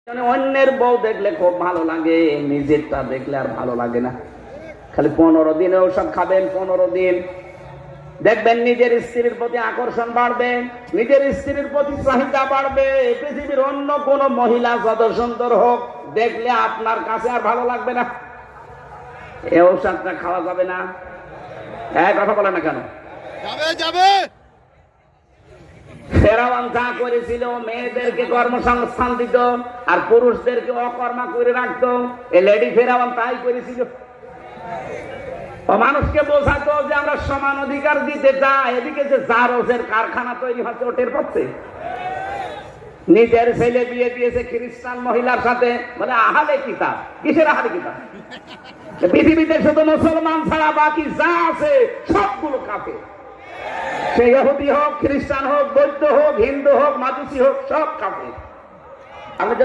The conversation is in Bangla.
অন্যের বউ দেখলে খুব ভালো লাগে, নিজেরটা দেখলে আর ভালো লাগে না। খালি 15 দিনে ওসব খাবেন, 15 দিন দেখবেন নিজের স্ত্রীর প্রতি আকর্ষণ বাড়বে, নিজের স্ত্রীর প্রতি চাহিদা বাড়বে। পৃথিবীর অন্য কোন মহিলা যত সুন্দর হোক, দেখলে আপনার কাছে আর ভালো লাগবে না। এই ঔষধটা খাওয়া যাবে না। কথা বলে না কেন? যাবে। ফেরাউন যা করেছিল, মেয়েদেরকে কর্মসংস্থান দিত আর পুরুষদেরকে অকর্মা করে রাখতো। এই লেডি ফেরাউন তাই করেছিল। মানুষকে বোঝাতো যে আমরা সমান অধিকার দিতে চাই। এদিকে যে জারজের কারখানা তৈরি হচ্ছে, ওটের পথে নিজের ছেলে বিয়ে দিয়েছে খ্রিস্টান মহিলার সাথে, বলে আহলে কিতাব। কিসের আহলে কিতাব? পৃথিবীতে শুধু মুসলমান ছাড়া বাকি যা আছে সবগুলো কাফের। সে ইহুদি হোক, খ্রিস্টান হোক, বৌদ্ধ হোক, হিন্দু হোক, মাজুসি হোক, সব কাফের।